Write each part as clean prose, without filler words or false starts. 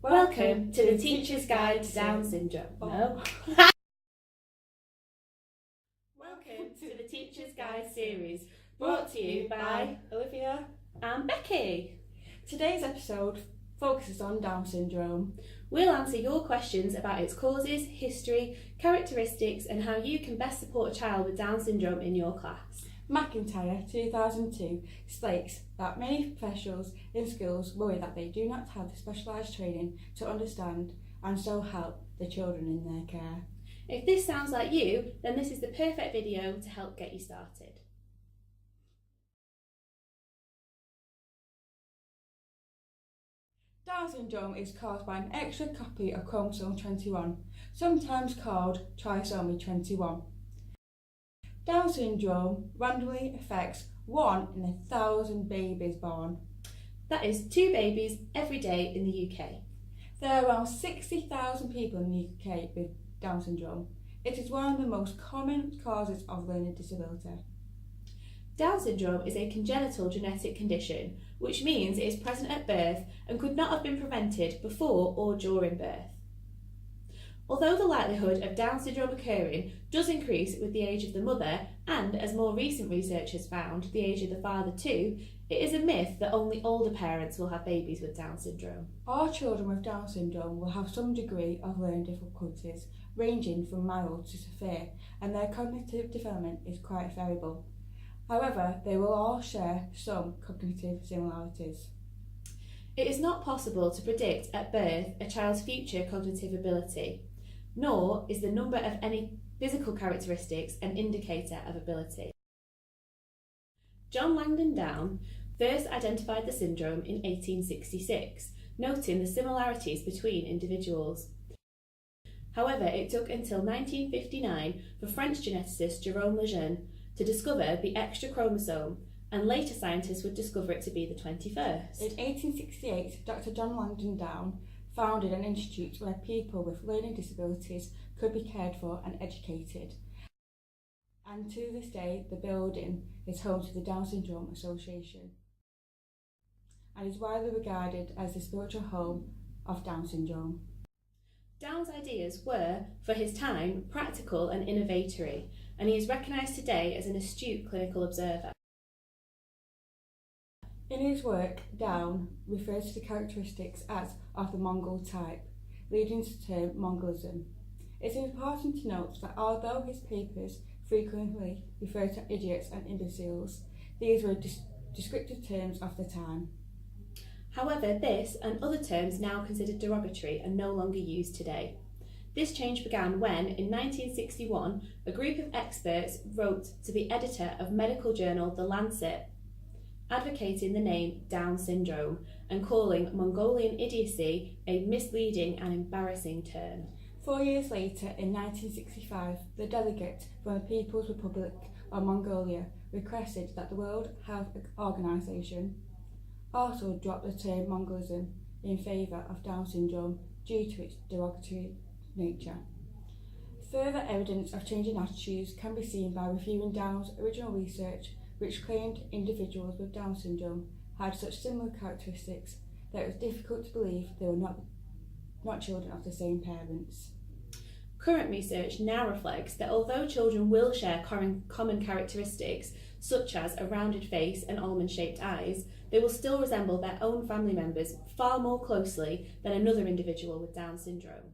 Welcome to the Teacher's Guide to Down Syndrome. No. Welcome to the Teacher's Guide series, brought to you by Olivia and Becky. Today's episode focuses on Down syndrome. We'll answer your questions about its causes, history, characteristics, and how you can best support a child with Down syndrome in your class. McIntyre 2002 states that many professionals in schools worry that they do not have the specialised training to understand and so help the children in their care. If this sounds like you, then this is the perfect video to help get you started. Down syndrome is caused by an extra copy of chromosome 21, sometimes called trisomy 21. Down syndrome randomly affects 1 in 1,000 babies born. That is 2 babies every day in the UK. There are around 60,000 people in the UK with Down syndrome. It is one of the most common causes of learning disability. Down syndrome is a congenital genetic condition, which means it is present at birth and could not have been prevented before or during birth. Although the likelihood of Down syndrome occurring does increase with the age of the mother, and as more recent research has found, the age of the father too, it is a myth that only older parents will have babies with Down syndrome. All children with Down syndrome will have some degree of learning difficulties, ranging from mild to severe, and their cognitive development is quite variable. However, they will all share some cognitive similarities. It is not possible to predict at birth a child's future cognitive ability, nor is the number of any physical characteristics an indicator of ability. John Langdon Down first identified the syndrome in 1866, noting the similarities between individuals. However, it took until 1959 for French geneticist Jérôme Lejeune to discover the extra chromosome, and later scientists would discover it to be the 21st. In 1868, Dr. John Langdon Down founded an institute where people with learning disabilities could be cared for and educated. And to this day, the building is home to the Down Syndrome Association and is widely regarded as the spiritual home of Down syndrome. Down's ideas were, for his time, practical and innovatory, and he is recognised today as an astute clinical observer. In his work, Down refers to the characteristics as of the Mongol type, leading to the term Mongolism. It's important to note that although his papers frequently refer to idiots and imbeciles, these were descriptive terms of the time. However, this and other terms now considered derogatory are no longer used today. This change began when, in 1961, a group of experts wrote to the editor of medical journal The Lancet, advocating the name Down syndrome and calling Mongolian idiocy a misleading and embarrassing term. 4 years later, in 1965, the delegate from the People's Republic of Mongolia requested that the World Health Organization also drop the term Mongolism in favour of Down syndrome due to its derogatory nature. Further evidence of changing attitudes can be seen by reviewing Down's original research, which claimed individuals with Down syndrome had such similar characteristics that it was difficult to believe they were not children of the same parents. Current research now reflects that although children will share common characteristics, such as a rounded face and almond-shaped eyes, they will still resemble their own family members far more closely than another individual with Down syndrome.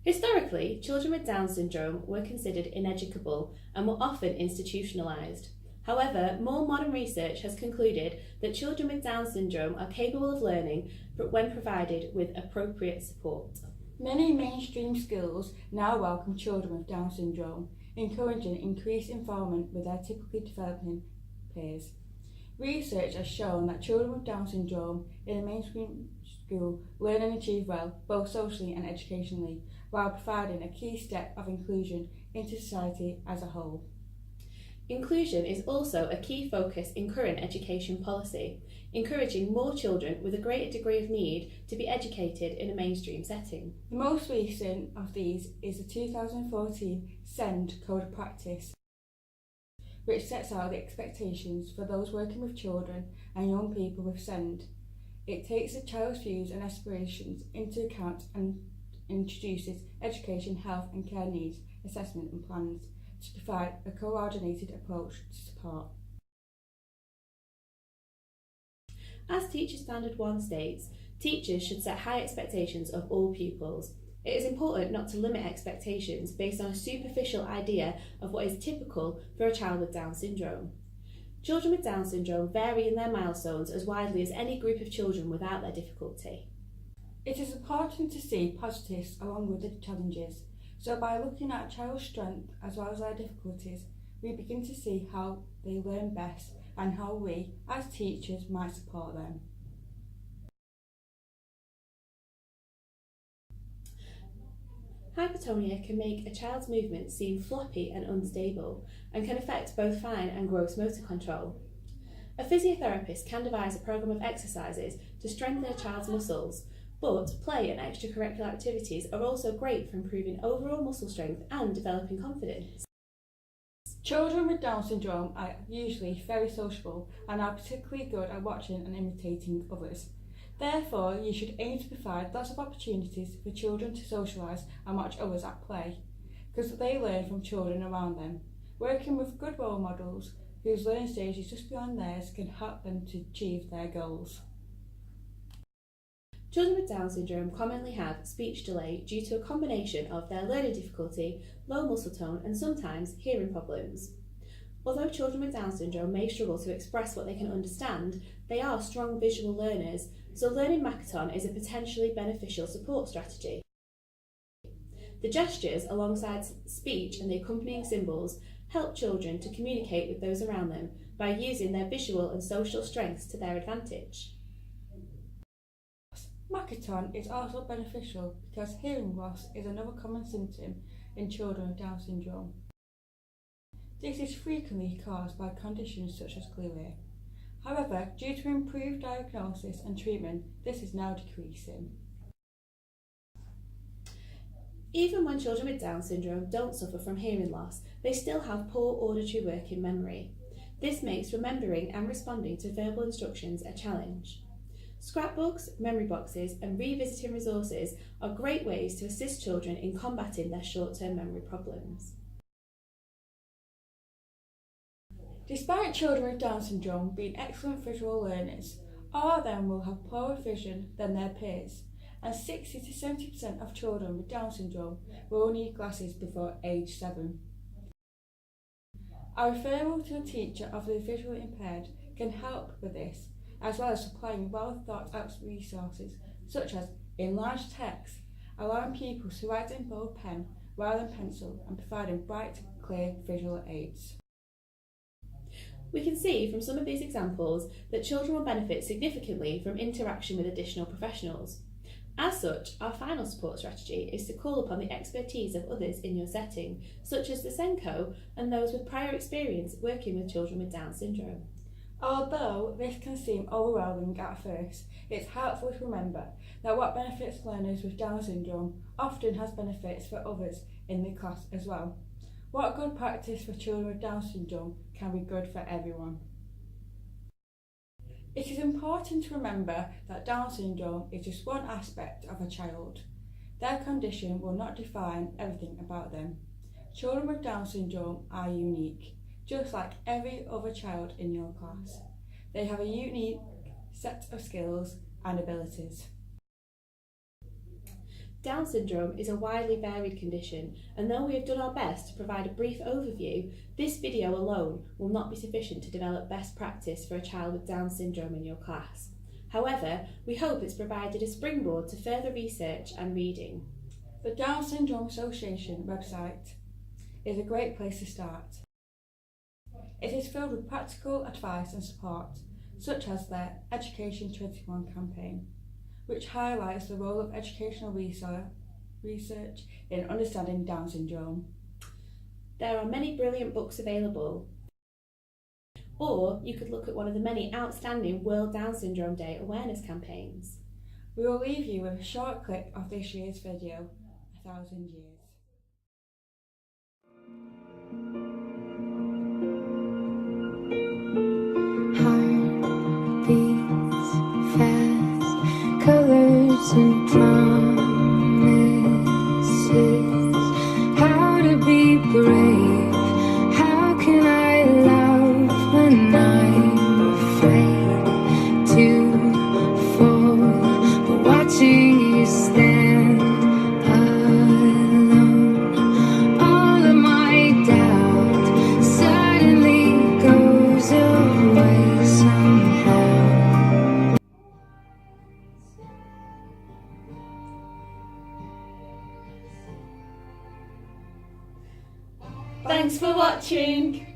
Historically, children with Down syndrome were considered ineducable and were often institutionalised. However, more modern research has concluded that children with Down syndrome are capable of learning when provided with appropriate support. Many mainstream schools now welcome children with Down syndrome, encouraging increased involvement with their typically developing peers. Research has shown that children with Down syndrome in a mainstream school learn and achieve well, both socially and educationally, while providing a key step of inclusion into society as a whole. Inclusion is also a key focus in current education policy, encouraging more children with a greater degree of need to be educated in a mainstream setting. The most recent of these is the 2014 SEND Code of Practice, which sets out the expectations for those working with children and young people with SEND. It takes the child's views and aspirations into account and introduces education, health and care needs, assessment and plans to provide a coordinated approach to support. As Teacher Standard 1 states, teachers should set high expectations of all pupils. It is important not to limit expectations based on a superficial idea of what is typical for a child with Down syndrome. Children with Down syndrome vary in their milestones as widely as any group of children without their difficulty. It is important to see positives along with the challenges. So by looking at a child's strength as well as their difficulties, we begin to see how they learn best and how we, as teachers, might support them. Hypertonia can make a child's movements seem floppy and unstable and can affect both fine and gross motor control. A physiotherapist can devise a programme of exercises to strengthen a child's muscles, but play and extracurricular activities are also great for improving overall muscle strength and developing confidence. Children with Down syndrome are usually very sociable and are particularly good at watching and imitating others. Therefore, you should aim to provide lots of opportunities for children to socialise and watch others at play, because they learn from children around them. Working with good role models whose learning stage is just beyond theirs can help them to achieve their goals. Children with Down syndrome commonly have speech delay due to a combination of their learning difficulty, low muscle tone and sometimes hearing problems. Although children with Down syndrome may struggle to express what they can understand, they are strong visual learners, so learning Makaton is a potentially beneficial support strategy. The gestures alongside speech and the accompanying symbols help children to communicate with those around them by using their visual and social strengths to their advantage. Makaton is also beneficial because hearing loss is another common symptom in children with Down syndrome. This is frequently caused by conditions such as glue. However, due to improved diagnosis and treatment, this is now decreasing. Even when children with Down syndrome don't suffer from hearing loss, they still have poor auditory working memory. This makes remembering and responding to verbal instructions a challenge. Scrapbooks, memory boxes and revisiting resources are great ways to assist children in combating their short-term memory problems. Despite children with Down syndrome being excellent visual learners, all of them will have poorer vision than their peers, and 60 to 70% of children with Down syndrome will need glasses before age 7. A referral to a teacher of the visually impaired can help with this, as well as supplying well thought out resources such as enlarged text, allowing pupils to write in bold pen rather than pencil and providing bright, clear visual aids. We can see from some of these examples that children will benefit significantly from interaction with additional professionals. As such, our final support strategy is to call upon the expertise of others in your setting, such as the SENCO and those with prior experience working with children with Down syndrome. Although this can seem overwhelming at first, it's helpful to remember that what benefits learners with Down syndrome often has benefits for others in the class as well. What good practice for children with Down syndrome can be good for everyone. It is important to remember that Down syndrome is just one aspect of a child. Their condition will not define everything about them. Children with Down syndrome are unique, just like every other child in your class. They have a unique set of skills and abilities. Down syndrome is a widely varied condition, and though we have done our best to provide a brief overview, this video alone will not be sufficient to develop best practice for a child with Down syndrome in your class. However, we hope it's provided a springboard to further research and reading. The Down Syndrome Association website is a great place to start. It is filled with practical advice and support, such as their Education 21 campaign, which highlights the role of educational research in understanding Down syndrome. There are many brilliant books available, or you could look at one of the many outstanding World Down Syndrome Day awareness campaigns. We will leave you with a short clip of this year's video, 1,000 Years. hopes and promises. How to be brave? How can I love when I'm afraid to fall? But watching you stand alone, all of my doubt suddenly goes away somehow. Thanks for watching!